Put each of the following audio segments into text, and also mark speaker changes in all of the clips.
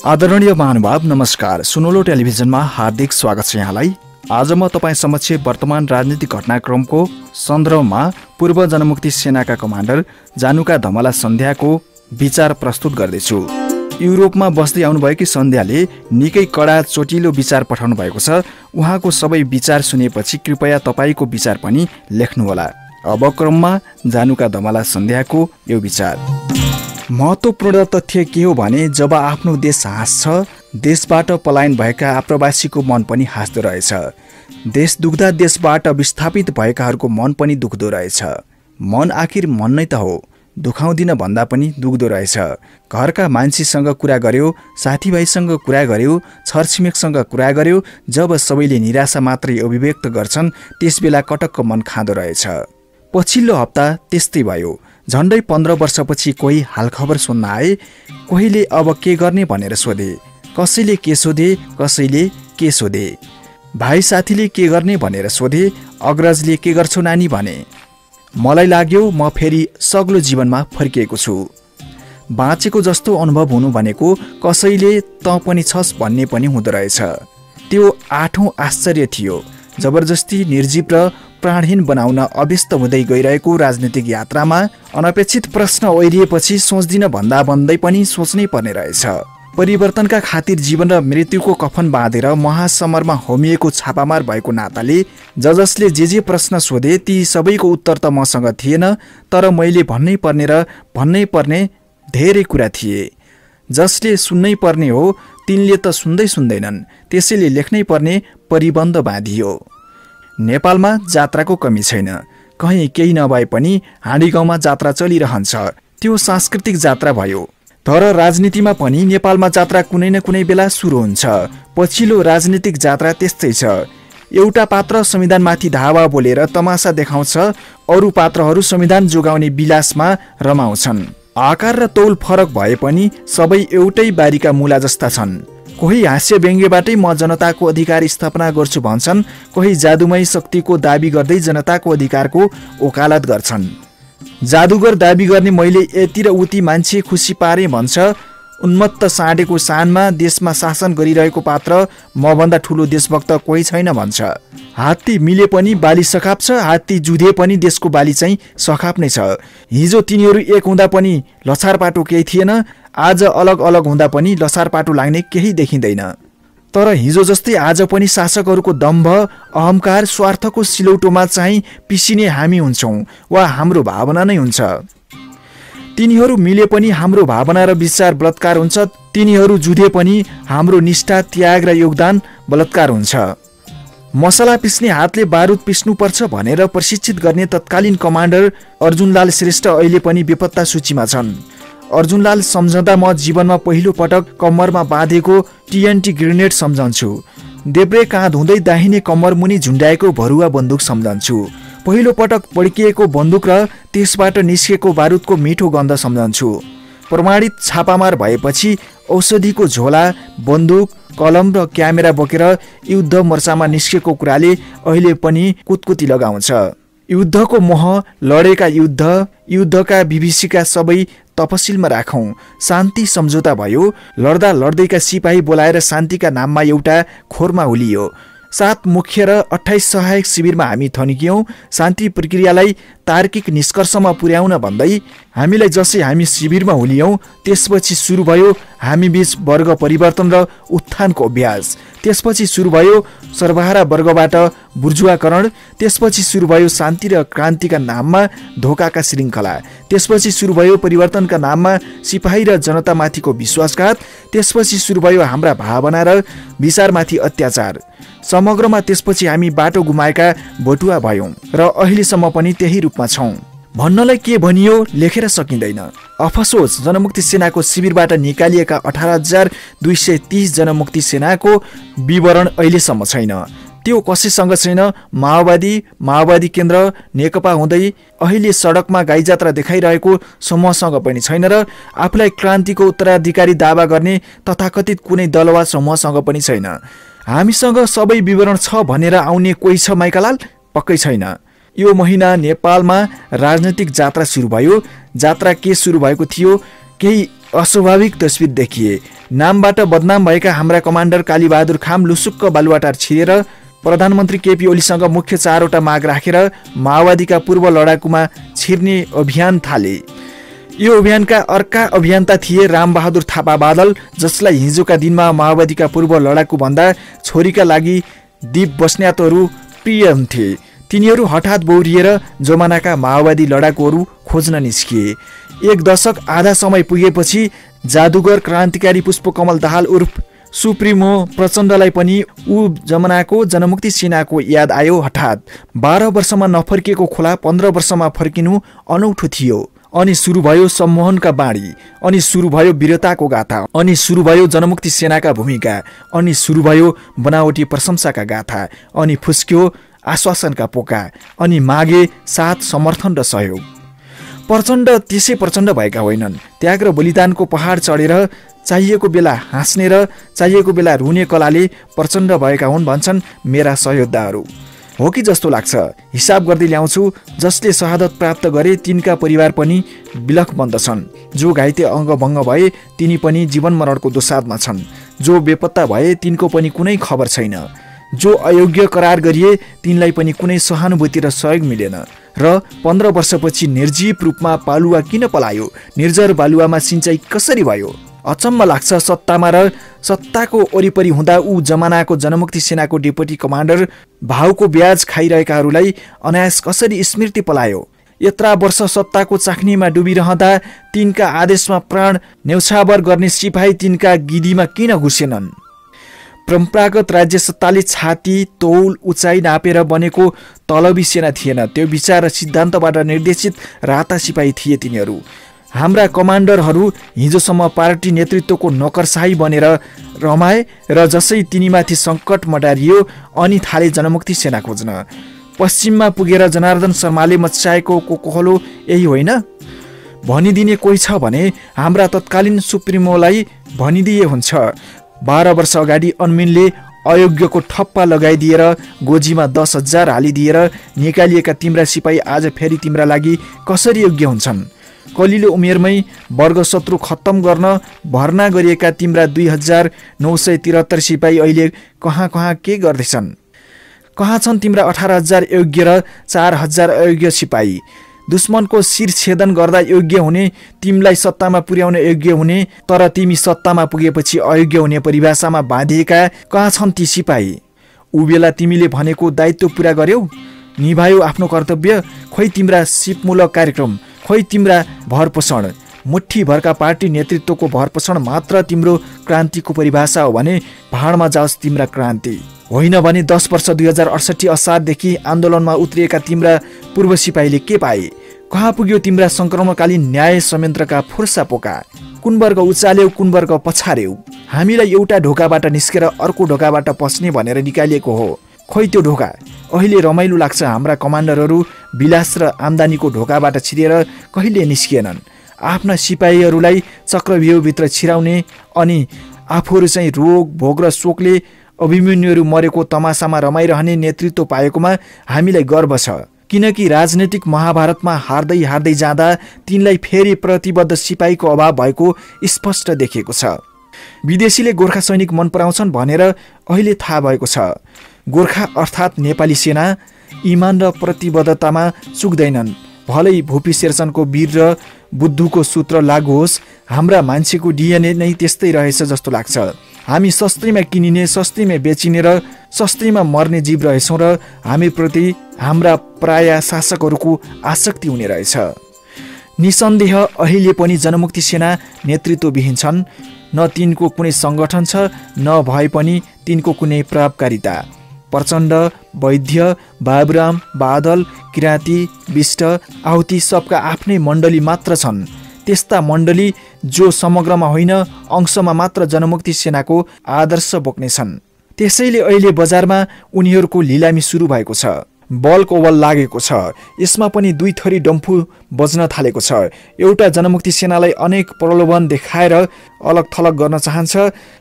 Speaker 1: आदरणीय महानुभाव नमस्कार। सुनौलो टेलिभिजनमा हार्दिक स्वागत छ यहाँलाई। आज म तपाईँ समक्ष वर्तमान राजनीतिक घटनाक्रमको सन्दर्भमा पूर्व जनमुक्ति सेनाका कमान्डर जानुका धमला सन्ध्याको विचार प्रस्तुत गर्दैछु। युरोपमा बस्दै आउनुभएकी सन्ध्याले निकै कडा चोटिलो विचार पठाउनु भएको छ। उहाँको सबै विचार सुनेपछि कृपया तपाईँको विचार पनि लेख्नुहोला। अब क्रममा जानुका धमला सन्ध्याको यो विचार। महत्त्वपूर्ण तथ्य के हो भने जब आफ्नो देश हाँस्छ, देशबाट पलायन भएका आप्रवासीको मन पनि हाँस्दो रहेछ। देश दुख्दा देशबाट विस्थापित भएकाहरूको मन पनि दुख्दो रहेछ। मन आखिर मन नै त हो, दुखाउँदिन भन्दा पनि दुख्दो रहेछ। घरका मान्छेसँग कुरा गर्यो, साथीभाइसँग कुरा गर्यो, छरछिमेकसँग कुरा गर्यो, जब सबैले निराशा मात्रै अभिव्यक्त गर्छन् त्यसबेला कटक्क मन खाँदो रहेछ। पछिल्लो हप्ता त्यस्तै भयो। झन्डै 15 वर्षपछि कोही हालखबर सुन्न आए। कोहीले अब के गर्ने भनेर सोधे, कसैले के सोधे, कसैले के सोधे। भाइ साथीले के गर्ने भनेर सोधे, अग्रजले के गर्छौ नानी भने। मलाई लाग्यो म फेरि सग्लो जीवनमा फर्किएको छु। बाँचेको जस्तो अनुभव हुनु भनेको कसैले त पनि छस् भन्ने पनि हुँदो रहेछ। त्यो 8औं आश्चर्य थियो। जबरजस्ती निर्जीव र प्राणहीन बनाउन अभ्यस्त हुँदै गइरहेको राजनीतिक यात्रामा अनपेक्षित प्रश्न ओरिएपछि सोच्दिन भन्दा भन्दै पनि सोच्नै पर्ने रहेछ। परिवर्तनका खातिर जीवन र मृत्युको कफन बाँधेर महासमरमा होमिएको छापामार भएको नाताले जसले जे प्रश्न सोधे ती सबैको उत्तर त मसँग थिएन, तर मैले भन्नै पर्ने धेरै कुरा थिए। जसले सुन्नै पर्ने हो तिनले त सुन्दै सुन्दैनन्, त्यसैले लेख्नै पर्ने परिबन्ध बाँधियो। नेपालमा जात्राको कमी छैन। कहीँ केही नभए पनि हाँडी गाउँमा जात्रा चलिरहन्छ। त्यो सांस्कृतिक जात्रा भयो। तर राजनीतिमा पनि नेपालमा जात्रा कुनै न कुनै बेला सुरु हुन्छ। पछिल्लो राजनीतिक जात्रा त्यस्तै छ। एउटा पात्र संविधानमाथि धावा बोलेर तमासा देखाउँछ, अरू पात्रहरू संविधान जोगाउने विलासमा रमाउँछन्। आकार र तौल फरक भए पनि सबै एउटै बारीका मूला जस्ता छन्। कोही हास्य व्यङ्ग्यबाटै म जनताको अधिकार स्थापना गर्छु भन्छन्, कोही जादुमय शक्तिको दाबी गर्दै जनताको अधिकारको वकालत गर्छन्। जादुगर दाबी गर्ने मैले यति र उति मान्छे खुसी पारे भन्छ। उन्मत्त साँडेको सानमा देशमा शासन गरिरहेको पात्र मभन्दा ठुलो देशभक्त कोही छैन भन्छ। हात्ती मिले पनि बाली सखाप छ, हात्ती जुधे पनि देशको बाली चाहिँ सखाप नै छ। हिजो तिनीहरू एक हुँदा पनि लछारपाटो केही थिएन, आज अलग अलग हुँदा पनि लछारपाटो लाग्ने केही देखिँदैन। तर हिजो जस्तै आज पनि शासकहरूको दम्भ, अहङ्कार, स्वार्थको सिलौटोमा चाहिँ पिसिने हामी हुन्छौँ वा हाम्रो भावना नै हुन्छ। तिनीहरू मिले पनि हाम्रो भावना र विचार बलात्कार हुन्छ, तिनीहरू जुधे पनि हाम्रो निष्ठा, त्याग र योगदान बलात्कार हुन्छ। मसला पिस्ने हातले बारुद पिस्नुपर्छ भनेर प्रशिक्षित गर्ने तत्कालीन कमान्डर अर्जुनलाल श्रेष्ठ अहिले पनि बेपत्ता सूचीमा छन्। अर्जुनलाल सम्झँदा म जीवनमा पहिलो पटक कम्मरमा बाँधेको TNT ग्रेनेड सम्झन्छु। देब्रे काँध हुँदै दाहिने कम्मर मुनि झुन्डाएको भरुवा बन्दुक सम्झन्छु। पहिलो पटक पड्किएको बन्दुक र त्यसबाट निस्केको बारुदको मिठो गन्ध सम्झन्छु। प्रमाणित छापामार भएपछि औषधिको झोला, बन्दुक, कलम र क्यामेरा बोकेर युद्ध मोर्चामा निस्केको कुराले अहिले पनि कुतकुती लगाउँछ। युद्धको मोह, लडेका युद्ध, युद्धका विभीषिका सबै तपसिलमा राखौं। शान्ति सम्झौता भयो। लड्दा लड्दैका सिपाही बोलाएर शान्तिका नाममा एउटा खोरमा हुलियो। 7 मुख्य र 28 सहायक शिविरमा हामी थन्कियौं। शान्ति प्रक्रियालाई तार्किक निष्कर्षमा पुर्याउन भन्दै हामीलाई जसै हामी शिविरमा हुलियौं त्यसपछि सुरु भयो हामी बीच वर्ग परिवर्तन र उत्थानको अभ्यास। त्यसपछि सुरु भयो सर्वहारा वर्गबाट बुर्जुवाकरण। त्यसपछि सुरु भयो शान्ति र क्रान्तिका नाममा धोकाका श्रृङ्खला। त्यसपछि सुरु भयो परिवर्तनका नाममा सिपाही र जनतामाथिको विश्वासघात। त्यसपछि सुरु भयो हाम्रा भावना र विचारमाथि अत्याचार। समग्रमा त्यसपछि हामी बाटो गुमाएका बटुवा भयौं र अहिलेसम्म पनि त्यही रूपमा छौं। भन्नलाई के भनियो लेखेर सकिँदैन। अफसोस जनमुक्ति सेनाको शिविरबाट निकालिएका 18,230 जनमुक्ति सेनाको विवरण अहिलेसम्म छैन। त्यो कसैसँग छैन। माओवादी केन्द्र, नेकपा हुँदै अहिले सडकमा गाईजात्रा देखाइरहेको समूहसँग पनि छैन र आफूलाई क्रान्तिको उत्तराधिकारी दावा गर्ने तथाकथित कुनै दल वा समूहसँग पनि छैन। हामीसँग सबै विवरण छ भनेर आउने कोही छ माइकालाल? पक्कै छैन। यो महिना नेपालमा राजनीतिक जात्रा सुरु भयो। जात्रा के सुरु भएको थियो? केही अस्वाभाविक तस्बिर देखिए। नामबाट बदनाम भएका हाम्रा कमान्डर कालीबहादुर खाम लुसुक्क बालुवाटार छिरेर प्रधानमन्त्री केपी ओलीसँग मुख्य 4वटा माग राखेर माओवादीका पूर्व लडाकुमा छिर्ने अभियान थाले। यो अभियानका अर्का अभियन्ता थिए रामबहादुर थापा बादल, जसलाई हिजोका दिनमा माओवादीका पूर्व लडाकु भन्दा छोरीका लागि दीप बस्नेतहरू प्रिय हुन्थे। तिनीहरू हठात बौरिएर जमानाका माओवादी लडाकुहरू खोज्न निस्किए। 1 दशक आधा समय पुगेपछि जादुगर क्रान्तिकारी पुष्पकमल दाहाल उर्फ सुप्रिमो प्रचण्डलाई पनि ऊ जमानाको जनमुक्ति सेनाको याद आयो। हठात 12 वर्षमा नफर्किएको खोला 15 वर्षमा फर्किनु अनौठो थियो। अनि सुरु भयो सम्मोहनका बाणी, अनि सुरु भयो वीरताको गाथा, अनि सुरु भयो जनमुक्ति सेनाका भूमिका, अनि सुरु भयो बनावटी प्रशंसाका गाथा, अनि फुस्क्यो आश्वासनका पोका, अनि मागे साथ समर्थन र सहयोग। प्रचण्ड त्यसै प्रचण्ड भएका होइनन्। त्याग र बलिदानको पहाड चढेर चाहिएको बेला हाँस्ने र चाहिएको बेला रुने कलाले प्रचण्ड भएका हुन् भन्छन् मेरा सहयोद्धाहरू। हो कि जस्तो लाग्छ। हिसाब गर्दै ल्याउँछु, जसले शहादत प्राप्त गरे तिनका परिवार पनि बिलख बन्दछन्। जो घाइते अङ्गभङ्ग भए तिनी पनि जीवन मरणको दोसादमा छन्। जो बेपत्ता भए तिनको पनि कुनै खबर छैन। जो अयोग्य करार गरिए तिनलाई पनि कुनै सहानुभूति र सहयोग मिलेन। र 15 वर्षपछि निर्जीव रूपमा पालुवा किन पलायो? निर्जर बालुवामा सिंचाइ कसरी भयो? अचम्म लाग्छ। सत्तामा र सत्ताको वरिपरि हुँदा ऊ जमानाको जनमुक्ति सेनाको डेपुटी कमान्डर भाउको ब्याज खाइरहेकाहरूलाई अनायास कसरी स्मृति पलायो? यत्रा वर्ष सत्ताको चाख्नीमा डुबिरहँदा तिनका आदेशमा प्राण न्यौछावर गर्ने सिपाही तिनका गिदीमा किन घुसेनन्? परम्परागत राज्य सत्ताले छाती तौल उचाइ नापेर बनेको तलबी सेना थिएन। त्यो विचार र सिद्धान्तबाट निर्देशित राता सिपाही थिए तिनीहरू। हाम्रा कमान्डरहरू हिजोसम्म पार्टी नेतृत्वको नोकरशाही बनेर रमाए र जसै तिनीमाथि सङ्कट मटारियो अनि थाले जनमुक्ति सेना खोज्न। पश्चिममा पुगेर जनार्दन शर्माले मचाएको कोकोहलो यही होइन? भनिदिने कोही छ भने हाम्रा तत्कालीन सुप्रिमोलाई भनिदिए हुन्छ। 12 वर्ष अगाडि अन्मिनले अयोग्यको ठप्पा लगाइदिएर गोजीमा 10,000 हालिदिएर निकालिएका तिम्रा सिपाही आज फेरि तिम्रा लागि कसरी योग्य हुन्छन्? कलिलो उमेरमै वर्गशत्रु खत्तम गर्न भर्ना गरिएका तिम्रा 2,973 सिपाही अहिले कहाँ के गर्दैछन्? कहाँ छन् तिम्रा 18,000 योग्य र 4,000 अयोग्य सिपाही? दुश्मनको शिर छेदन गर्दा योग्य हुने, तिमीलाई सत्तामा पुर्याउन योग्य हुने, तर तिमी सत्तामा पुगेपछि अयोग्य हुने परिभाषामा बाँधिएका कहाँ छन् ती सिपाही? ऊ बेला तिमीले भनेको दायित्व पुरा गर्यौ, निभायो आफ्नो कर्तव्य? खोइ तिम्रा सिपमूलक कार्यक्रम, खोइ तिम्रा भरपोषण? मुट्ठी भरका पार्टी नेतृत्वको भरपोषण मात्र तिम्रो क्रान्तिको परिभाषा हो भने भाडमा जाओस् तिम्रा क्रान्ति। होइन भने 10 वर्ष 2068 असारदेखि आन्दोलनमा उत्रिएका तिम्रा पूर्व सिपाहीले के पाए? कहाँ पुग्यो तिम्रा सङ्क्रमणकालीन न्याय संयन्त्रका फुर्सा पोका? कुन वर्ग उचाल्यौ, कुन वर्ग पछार्यौ? हामीलाई एउटा ढोकाबाट निस्केर अर्को ढोकाबाट पस्ने भनेर निकालिएको हो। खोइ त्यो ढोका? अहिले रमाइलो लाग्छ। हाम्रा कमान्डरहरू विलास र आम्दानीको ढोकाबाट छिरेर कहिले निस्किएनन्। आफ्ना सिपाहीहरूलाई चक्रव्यूहभित्र छिराउने अनि आफूहरू चाहिँ रोग भोग र शोकले अभिमन्युहरू मरेको तमासामा रमाइरहने नेतृत्व पाएकोमा हामीलाई गर्व छ। किनकि राजनैतिक महाभारतमा हार्दै जाँदा तिनलाई फेरि प्रतिबद्ध सिपाहीको अभाव भएको स्पष्ट देखिएको छ। विदेशीले गोर्खा सैनिक मन पराउँछन् भनेर अहिले थाहा भएको छ। गोर्खा अर्थात् नेपाली सेना इमान र प्रतिबद्धतामा चुक्दैनन्। भलै भूपी शेरचनको वीर र बुद्धुको सूत्र लागु होस्, हाम्रा मान्छेको डिएनए नै त्यस्तै रहेछ जस्तो लाग्छ। हामी सस्तैमा किनिने, सस्तैमा बेचिने र सस्तैमा मर्ने जीव रहेछौँ र हामीप्रति हाम्रा प्राय शासकहरूको आसक्ति हुने रहेछ। निसन्देह अहिले पनि जनमुक्ति सेना नेतृत्वविहीन छन्। न तिनको कुनै सङ्गठन छ, न भए पनि तिनको कुनै प्रभावकारिता। प्रचण्ड, वैद्य, बाबुराम, बादल, किराँती, विष्ट, आहुति सबका आफ्नै मण्डली मात्र छन्। त्यस्ता मण्डली जो समग्रमा होइन अंशमा मात्र जनमुक्ति सेनाको आदर्श बोक्नेछन्। त्यसैले अहिले बजारमा उनीहरूको लिलामी सुरु भएको छ। बलको बल लागेको छ। यसमा पनि दुई थरी डम्फु बज्न थालेको छ। एउटा जनमुक्ति सेनालाई अनेक प्रलोभन देखाएर अलग थलग गर्न चाहन्छ।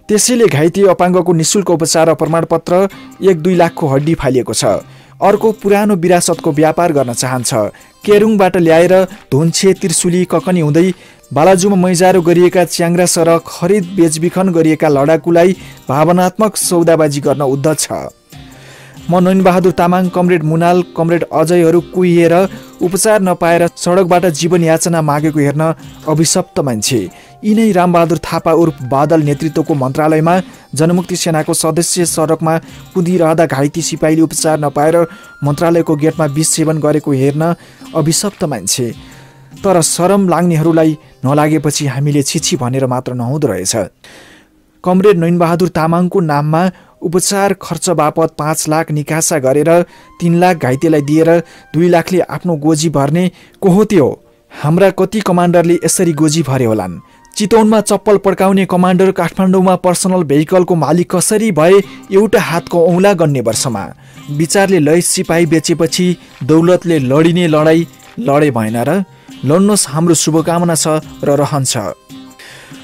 Speaker 1: त्यसैले घाइते अपाङ्गको निशुल्क उपचार र प्रमाणपत्र 1-2 लाखको हड्डी फालिएको छ। अर्को पुरानो विरासतको व्यापार गर्न चाहन्छ। केरुङबाट ल्याएर धुन्छे त्रिशुली ककनी हुँदै बालाजुमा मैजारो गरिएका च्याङ्ग्रा सर खरिद बेचबिखन गरिएका लडाकुलाई भावनात्मक सौदाबाजी गर्न उद्धत छ। म नैनबहादुर तामाङ, कमरेड मुनाल, कमरेड अजयहरू कुहिएर उपचार नपाएर सडकबाट जीवन याचना मागेको हेर्न अभिशप्त मान्छे। यिनै रामबहादुर थापा उर्फ बादल नेतृत्वको मन्त्रालयमा जनमुक्ति सेनाको सदस्य सडकमा कुदिरहँदा घाइते सिपाहीले उपचार नपाएर मन्त्रालयको गेटमा विष सेवन गरेको हेर्न अभिशप्त मान्छे। तर शरम लाग्नेहरूलाई नलागेपछि हामीले छिछि भनेर मात्र नहुँदो रहेछ। कमरेड नैनबहादुर तामाङको नाममा उपचार खर्च बापत 5 लाख निकासा गरेर 3 लाख घाइतेलाई दिएर 2 लाखले आफ्नो गोजी भर्ने को हो त्यो? हाम्रा कति कमान्डरले यसरी गोजी भरे होलान्? चितवनमा चप्पल पड्काउने कमान्डर काठमाडौँमा पर्सनल भेहिकलको मालिक कसरी भए एउटा हातको औँला गन्ने वर्षमा? विचारले लय सिपाही बेचेपछि दौलतले लडिने लडाई लडे भएन र? लड्नुहोस्, हाम्रो शुभकामना छ र रहन्छ।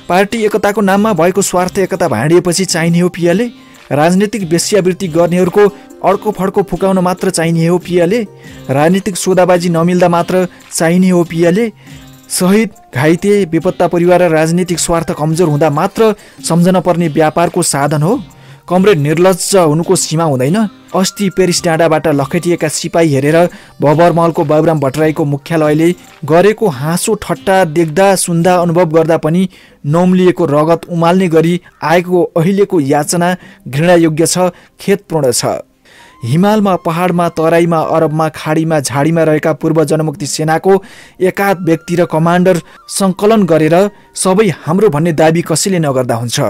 Speaker 1: पार्टी एकताको नाममा भएको स्वार्थ एकता भाँडिएपछि चाहिने हो पियाले? राजनीतिक वेश्यावृत्ति गर्नेहरूको अड्को फड्को फुकाउन मात्र चाहिने हो पियाले? राजनीतिक सौदाबाजी नमिल्दा मात्र चाहिने हो पियाले? शहीद, घाइते, बेपत्ता परिवार र राजनीतिक स्वार्थ कमजोर हुँदा मात्र सम्झन पर्ने व्यापारको साधन हो? कमरेड निर्लज्ज हुनुको सीमा हुँदैन? अस्ति पेरिस डाँडाबाट लखेटिएका सिपाही हेरेर बबरमहलको बाबुराम भट्टराईको मुख्यालयले गरेको हाँसो ठट्टा देख्दा सुन्दा अनुभव गर्दा पनि नोम्लिएको रगत उमाल्ने गरी आएको अहिलेको याचना घृणायोग्य छ, खेदपूर्ण छ। हिमालमा, पहाडमा, तराईमा, अरबमा, खाडीमा, झाडीमा रहेका पूर्व जनमुक्ति सेनाको एकाध व्यक्ति र कमान्डर सङ्कलन गरेर सबै हाम्रो भन्ने दाबी कसैले नगर्दा हुन्छ।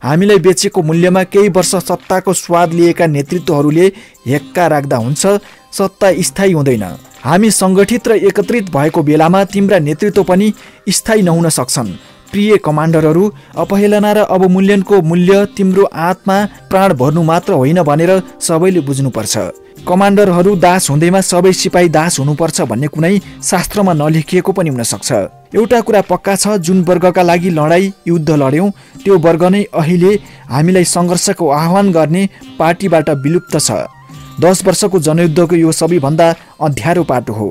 Speaker 1: हामीलाई बेचेको मूल्यमा केही वर्ष सत्ताको स्वाद लिएका नेतृत्वहरूले हेक्का राख्दा हुन्छ, सत्ता स्थायी हुँदैन। हामी सङ्गठित र एकत्रित भएको बेलामा तिम्रा नेतृत्व पनि स्थायी नहुन सक्छन्। प्रिय कमान्डरहरू, अपहेलना र अवमूल्यनको मूल्य तिम्रो आत्मा प्राण भर्नु मात्र होइन भनेर सबैले बुझ्नुपर्छ। कमान्डरहरू दास हुँदैमा सबै सिपाही दास हुनुपर्छ भन्ने कुनै शास्त्रमा नलेखिएको पनि हुन सक्छ। एउटा कुरा पक्का छ, जुन वर्गका लागि लडाई युद्ध लड्यौँ त्यो वर्ग नै अहिले हामीलाई सङ्घर्षको आह्वान गर्ने पार्टीबाट विलुप्त छ। 10 वर्षको जनयुद्धको यो सबैभन्दा अँध्यारो पाटो हो।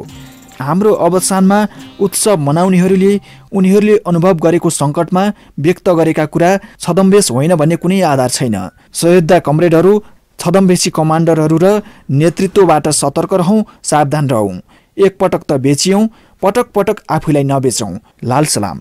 Speaker 1: हाम्रो अवसानमा उत्सव मनाउनेहरूले उनीहरूले अनुभव गरेको सङ्कटमा व्यक्त गरेका कुरा छदम्बेस होइन भन्ने कुनै आधार छैन। सयोद्धा कमरेडहरू, छदम्बेसी कमान्डरहरू र नेतृत्वबाट सतर्क रहौँ, सावधान रहौँ। एकपटक त बेचियौँ, पटक पटक आफूलाई नबेचौँ। लाल सलाम।